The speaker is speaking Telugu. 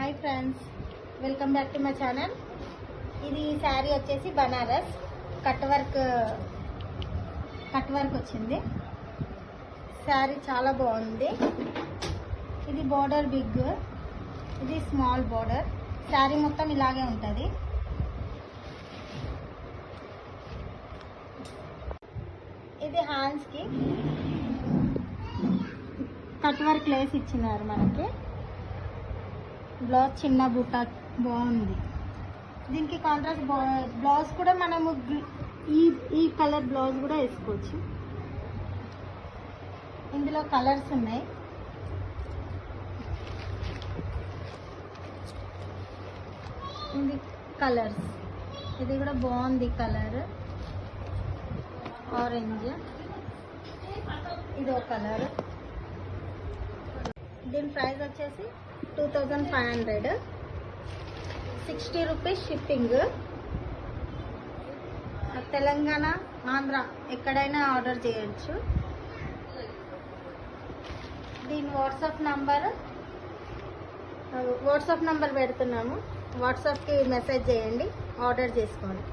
Hi friends, welcome back to my channel. ఇది శారీ వచ్చేసి బనారస్ కట్ వర్క్ వచ్చింది. శారీ చాలా బాగుంది. ఇది బోర్డర్ బిగ్, ఇది స్మాల్ బోర్డర్. శారీ మొత్తం ఇలాగే ఉంటుంది. ఇది హ్యాండ్స్కి కట్ వర్క్ లేస్ ఇచ్చినారు. మనకి బ్లౌజ్ చిన్న బుట్ట బాగుంది. దీనికి కాంట్రాస్ట్ బ్లౌజ్ కూడా మనము ఈ కలర్ బ్లౌజ్ కూడా వేసుకోవచ్చు. ఇందులో కలర్స్ ఉన్నాయి. ఇది కలర్స్, ఇది కూడా బాగుంది. కలర్ ఆరెంజ్, ఇది ఒక కలర్. దీని ప్రైస్ వచ్చేసి 2500, 60 రూపీస్ షిప్పింగ్. తెలంగాణ, ఆంధ్ర ఎక్కడైనా ఆర్డర్ చేయొచ్చు. దీని వాట్సాప్ నంబర్ పెడుతున్నాము. వాట్సాప్కి మెసేజ్ చేయండి, ఆర్డర్ చేసుకోండి.